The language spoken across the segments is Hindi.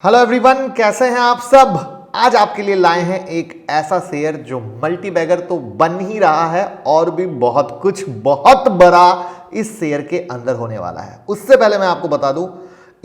हेलो एवरीवन, कैसे हैं आप सब। आज आपके लिए लाए हैं एक ऐसा शेयर जो मल्टी बैगर तो बन ही रहा है और भी बहुत कुछ बहुत बड़ा इस शेयर के अंदर होने वाला है। उससे पहले मैं आपको बता दूं,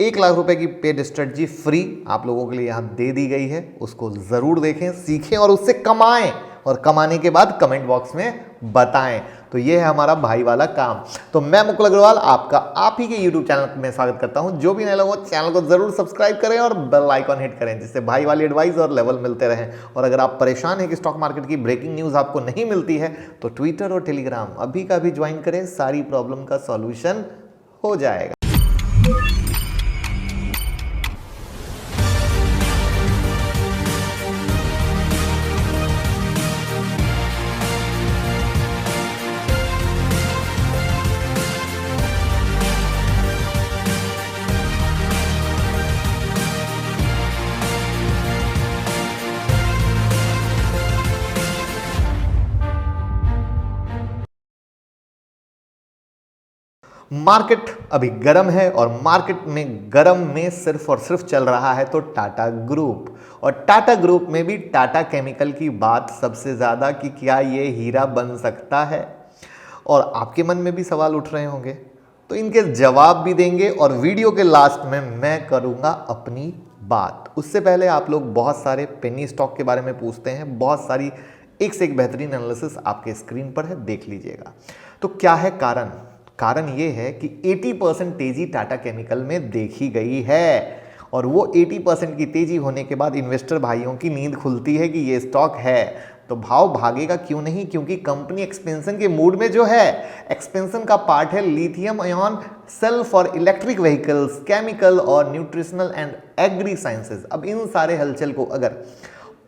1 लाख रुपए की पेड स्ट्रेटजी फ्री आप लोगों के लिए यहां दे दी गई है। उसको जरूर देखें, सीखें और उससे कमाएं, और कमाने के बाद कमेंट बॉक्स में बताएं। तो ये है हमारा भाई वाला काम। तो मैं मुकुल अग्रवाल आपका आप ही के YouTube चैनल में स्वागत करता हूं। जो भी नए लोग हो, चैनल को जरूर सब्सक्राइब करें और बेल आइकॉन हिट करें, जिससे भाई वाली एडवाइस और लेवल मिलते रहें। और अगर आप परेशान हैं कि स्टॉक मार्केट की ब्रेकिंग न्यूज आपको नहीं मिलती है, तो ट्विटर और टेलीग्राम अभी का भी ज्वाइन करें, सारी प्रॉब्लम का सॉल्यूशन हो जाएगा। मार्केट अभी गर्म है और मार्केट में गर्म में सिर्फ और सिर्फ चल रहा है तो टाटा ग्रुप। और टाटा ग्रुप में भी टाटा केमिकल की बात सबसे ज्यादा कि क्या ये हीरा बन सकता है। और आपके मन में भी सवाल उठ रहे होंगे, तो इनके जवाब भी देंगे और वीडियो के लास्ट में मैं करूंगा अपनी बात। उससे पहले आप लोग बहुत सारे पेनी स्टॉक के बारे में पूछते हैं, बहुत सारी एक से एक बेहतरीन एनालिसिस आपके स्क्रीन पर है, देख लीजिएगा। तो क्या है कारण? कारण ये है कि 80% तेजी टाटा केमिकल में देखी गई है। और वो 80% की तेजी होने के बाद इन्वेस्टर भाइयों की नींद खुलती है कि ये स्टॉक है, तो भाव भागेगा क्यों नहीं? क्योंकि कंपनी एक्सपेंशन के मूड में जो है। एक्सपेंशन का पार्ट है lithium ion cell for electric vehicles, chemical और न्यूट्रिशनल एंड एग्री साइंसेज। अब इन सारे हलचल को अगर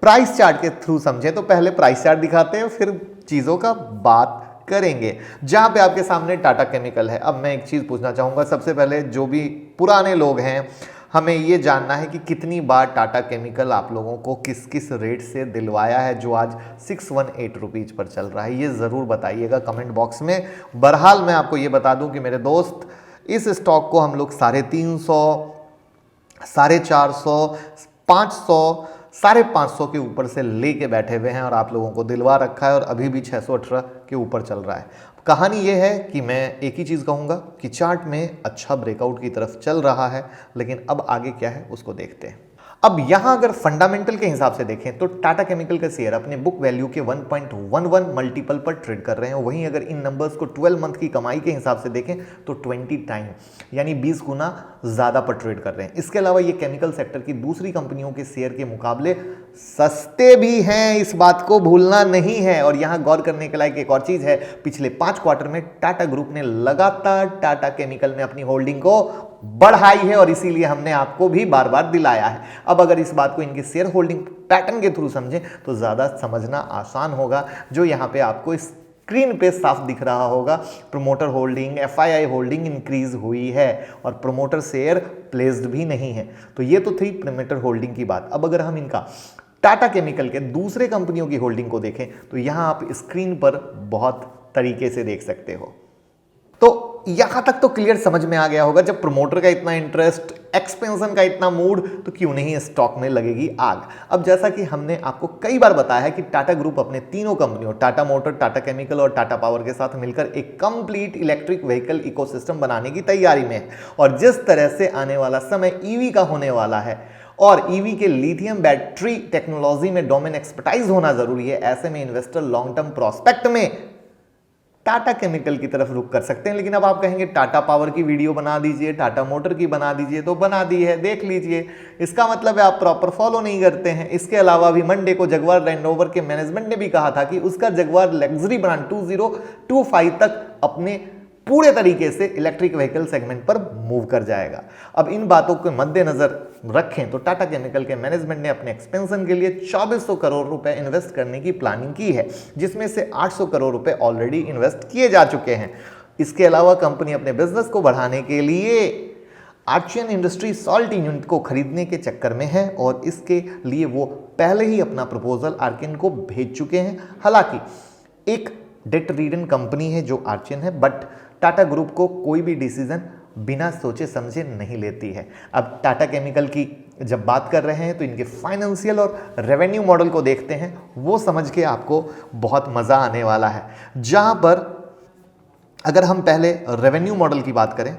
प्राइस चार्ट के थ्रू समझे, तो पहले प्राइस चार्ट दिखाते हैं, फिर चीजों का बात करेंगे। जहां पे आपके सामने टाटा केमिकल है। अब मैं एक चीज पूछना चाहूंगा, सबसे पहले जो भी पुराने लोग हैं, हमें ये जानना है कि कितनी बार टाटा केमिकल आप लोगों को किस किस रेट से दिलवाया है, जो आज 618 रुपीज पर चल रहा है। ये जरूर बताइएगा कमेंट बॉक्स में। बहरहाल मैं आपको ये बता दूं कि मेरे दोस्त, इस स्टॉक को हम लोग 350, 450, 500, 550 के ऊपर से लेके बैठे हुए हैं और आप लोगों को दिलवा रखा है, और अभी भी 618 के ऊपर चल रहा है। कहानी ये है कि मैं एक ही चीज़ कहूँगा कि चार्ट में अच्छा ब्रेकआउट की तरफ चल रहा है, लेकिन अब आगे क्या है उसको देखते हैं। अब यहां अगर फंडामेंटल के हिसाब से देखें तो टाटा केमिकल का शेयर अपने बुक वैल्यू के 1.11 मल्टीपल पर ट्रेड कर रहे हैं। वहीं अगर इन नंबर्स को 12 मंथ की कमाई के हिसाब से देखें तो 20 टाइम यानी 20 गुना ज्यादा पर ट्रेड कर रहे हैं। इसके अलावा ये केमिकल सेक्टर की दूसरी कंपनियों के शेयर के मुकाबले सस्ते भी हैं, इस बात को भूलना नहीं है। और यहां गौर करने के लायक एक और चीज है, पिछले 5 क्वार्टर में टाटा ग्रुप ने लगातार टाटा केमिकल में अपनी होल्डिंग को बढ़ाई है, और इसीलिए हमने आपको भी बार बार दिलाया है। अब अगर इस बात को इनके शेयर होल्डिंग पैटर्न के थ्रू समझें तो ज्यादा समझना आसान होगा। जो यहां पे आपको स्क्रीन पे साफ दिख रहा होगा, promoter holding, FII holding increase हुई है और प्रोमोटर शेयर प्लेस्ड भी नहीं है। तो ये तो थी प्रोमोटर होल्डिंग की बात। अब अगर हम इनका टाटा केमिकल के दूसरे कंपनियों की होल्डिंग को देखें तो यहां आप स्क्रीन पर बहुत तरीके से देख सकते हो। तो यहां तक तो क्लियर समझ में आ गया होगा, जब प्रमोटर का इतना इंटरेस्ट, एक्सपेंशन का इतना मूड, तो क्यों नहीं स्टॉक में लगेगी आग। अब जैसा कि हमने आपको कई बार बताया है कि टाटा ग्रुप अपने तीनों कंपनियों टाटा मोटर, टाटा केमिकल और टाटा पावर के साथ मिलकर एक कंप्लीट इलेक्ट्रिक व्हीकल इकोसिस्टम बनाने की तैयारी में है। और जिस तरह से आने वाला समय ईवी का होने वाला है और ईवी के लिथियम बैटरी टेक्नोलॉजी में डोमेन एक्सपर्टाइज होना जरूरी है, ऐसे में इन्वेस्टर लॉन्ग टर्म प्रोस्पेक्ट में टाटा केमिकल की तरफ रुख कर सकते हैं। लेकिन अब आप कहेंगे टाटा पावर की वीडियो बना दीजिए, टाटा मोटर की बना दीजिए, तो बना दी है, देख लीजिए। इसका मतलब है आप प्रॉपर फॉलो नहीं करते हैं। इसके अलावा भी मंडे को जगुआर लैंड रोवर के मैनेजमेंट ने भी कहा था कि उसका जगुआर लग्जरी ब्रांड 2025 तक अपने पूरे तरीके से इलेक्ट्रिक व्हीकल सेगमेंट पर मूव कर जाएगा। अब इन बातों को मद्देनजर रखें तो टाटा केमिकल के मैनेजमेंट ने अपने एक्सपेंशन के लिए 2400 करोड़ रुपए इन्वेस्ट करने की प्लानिंग की है, जिसमें से 800 करोड़ रुपए ऑलरेडी इन्वेस्ट किए जा चुके हैं। इसके अलावा कंपनी अपने बिजनेस को बढ़ाने के लिए आर्चियन इंडस्ट्री सॉल्ट यूनिट को खरीदने के चक्कर में है, और इसके लिए वो पहले ही अपना प्रपोजल आर्चियन को भेज चुके हैं। हालांकि एक डेट रीडन कंपनी है जो आर्चियन है, बट टाटा ग्रुप को कोई भी डिसीजन बिना सोचे समझे नहीं लेती है। अब टाटा केमिकल की जब बात कर रहे हैं तो इनके फाइनेंशियल और रेवेन्यू मॉडल को देखते हैं, वो समझ के आपको बहुत मज़ा आने वाला है। जहां पर अगर हम पहले रेवेन्यू मॉडल की बात करें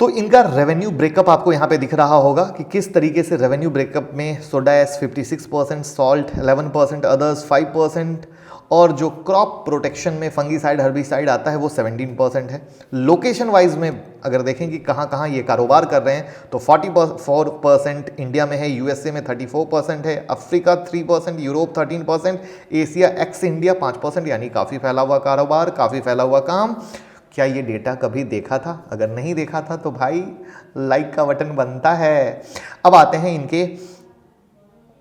तो इनका रेवेन्यू ब्रेकअप आपको यहां पे दिख रहा होगा कि किस तरीके से रेवेन्यू ब्रेकअप में सोडा एस 56%, सॉल्ट 11%, अदर्स 5% और जो क्रॉप प्रोटेक्शन में फंगीसाइड हर्बिसाइड आता है वो 17% है। लोकेशन वाइज में अगर देखें कि कहाँ कहाँ ये कारोबार कर रहे हैं तो 44% इंडिया में है, यूएसए में 34% है, Africa 3%, Europe 13%, Asia x India 5%, यानी काफ़ी फैला हुआ कारोबार, काफ़ी फैला हुआ काम। क्या ये डेटा कभी देखा था? अगर नहीं देखा था तो भाई लाइक का बटन बनता है। अब आते हैं इनके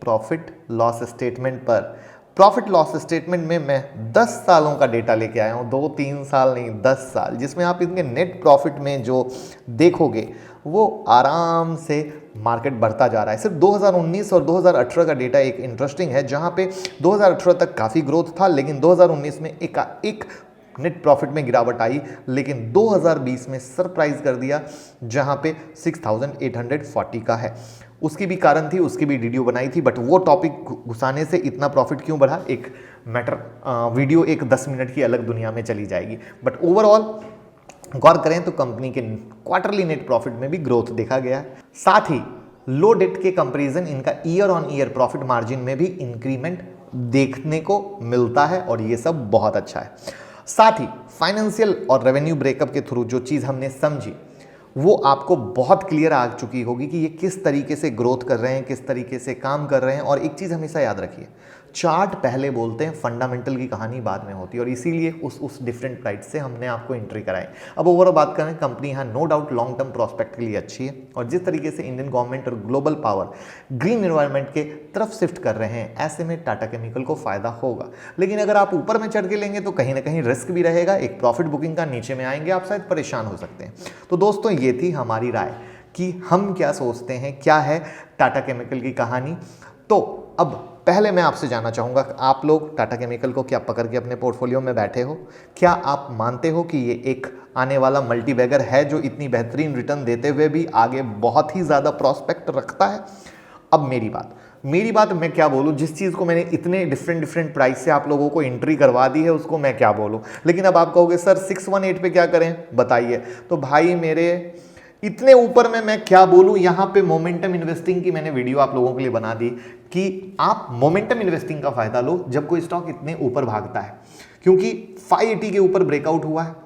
प्रॉफिट लॉस स्टेटमेंट पर। प्रॉफिट लॉस स्टेटमेंट में मैं 10 सालों का डेटा लेके आया हूँ, 2-3 साल नहीं, 10 साल, जिसमें आप इनके नेट प्रॉफिट में जो देखोगे वो आराम से मार्केट बढ़ता जा रहा है। सिर्फ 2019 और 2018 का डेटा एक इंटरेस्टिंग है, जहाँ पे 2018 तक काफ़ी ग्रोथ था, लेकिन 2019 में एक नेट प्रॉफिट में गिरावट आई, लेकिन 2020 में सरप्राइज कर दिया, जहां पे 6840 का है। उसकी भी कारण थी, उसकी भी वीडियो बनाई थी, बट वो टॉपिक घुसाने से इतना प्रॉफिट क्यों बढ़ा, एक मैटर वीडियो एक 10 मिनट की अलग दुनिया में चली जाएगी। बट ओवरऑल गौर करें तो कंपनी के क्वार्टरली नेट प्रॉफिट में भी ग्रोथ देखा गया है। साथ ही लो डेट के कंपेरिजन इनका year on year profit margin में भी इंक्रीमेंट देखने को मिलता है, और ये सब बहुत अच्छा है। साथ ही फाइनेंशियल और रेवेन्यू ब्रेकअप के थ्रू जो चीज़ हमने समझी वो आपको बहुत क्लियर आ चुकी होगी कि ये किस तरीके से ग्रोथ कर रहे हैं, किस तरीके से काम कर रहे हैं। और एक चीज़ हमेशा याद रखिए, चार्ट पहले बोलते हैं, फंडामेंटल की कहानी बाद में होती है, और इसीलिए उस डिफरेंट प्राइस से हमने आपको एंट्री कराई। अब ओवरऑल बात करें, कंपनी यहाँ no doubt long term prospect के लिए अच्छी है, और जिस तरीके से इंडियन गवर्नमेंट और ग्लोबल पावर ग्रीन एनवायरनमेंट के तरफ शिफ्ट कर रहे हैं, ऐसे में टाटा केमिकल को फायदा होगा। लेकिन अगर आप ऊपर में चढ़ के लेंगे तो कहीं ना कहीं रिस्क भी रहेगा, एक प्रॉफिट बुकिंग का, नीचे में आएंगे आप शायद परेशान हो सकते हैं। तो दोस्तों ये थी हमारी राय कि हम क्या सोचते हैं, क्या है टाटा केमिकल की कहानी। तो अब पहले मैं आपसे जानना चाहूँगा, आप लोग टाटा केमिकल को क्या पकड़ के अपने पोर्टफोलियो में बैठे हो? क्या आप मानते हो कि ये एक आने वाला मल्टीबैगर है जो इतनी बेहतरीन रिटर्न देते हुए भी आगे बहुत ही ज़्यादा प्रॉस्पेक्ट रखता है? अब मेरी बात मैं क्या बोलूँ, जिस चीज़ को मैंने इतने डिफरेंट प्राइस से आप लोगों को एंट्री करवा दी है उसको मैं क्या बोलूँ। लेकिन अब आप कहोगे सर 618 पे क्या करें, बताइए। तो भाई मेरे इतने ऊपर में मैं क्या बोलूं, यहां पे मोमेंटम इन्वेस्टिंग की मैंने वीडियो आप लोगों के लिए बना दी कि आप मोमेंटम इन्वेस्टिंग का फायदा लो जब कोई स्टॉक इतने ऊपर भागता है, क्योंकि 580 के ऊपर ब्रेकआउट हुआ है।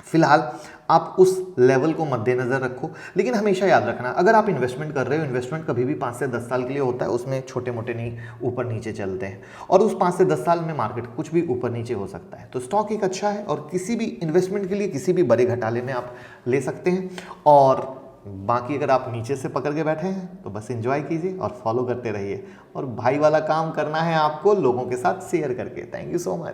फिलहाल आप उस लेवल को मद्देनजर रखो, लेकिन हमेशा याद रखना, अगर आप इन्वेस्टमेंट कर रहे हो, इन्वेस्टमेंट कभी भी 5 से 10 साल के लिए होता है, उसमें छोटे मोटे नहीं ऊपर नीचे चलते हैं, और उस 5 से 10 साल में मार्केट कुछ भी ऊपर नीचे हो सकता है। तो स्टॉक एक अच्छा है, और किसी भी इन्वेस्टमेंट के लिए किसी भी बड़े घटाले में आप ले सकते हैं। और बाकी अगर आप नीचे से पकड़ के बैठे हैं तो बस एंजॉय कीजिए और फॉलो करते रहिए, और भाई वाला काम करना है आपको लोगों के साथ शेयर करके। Thank you so much.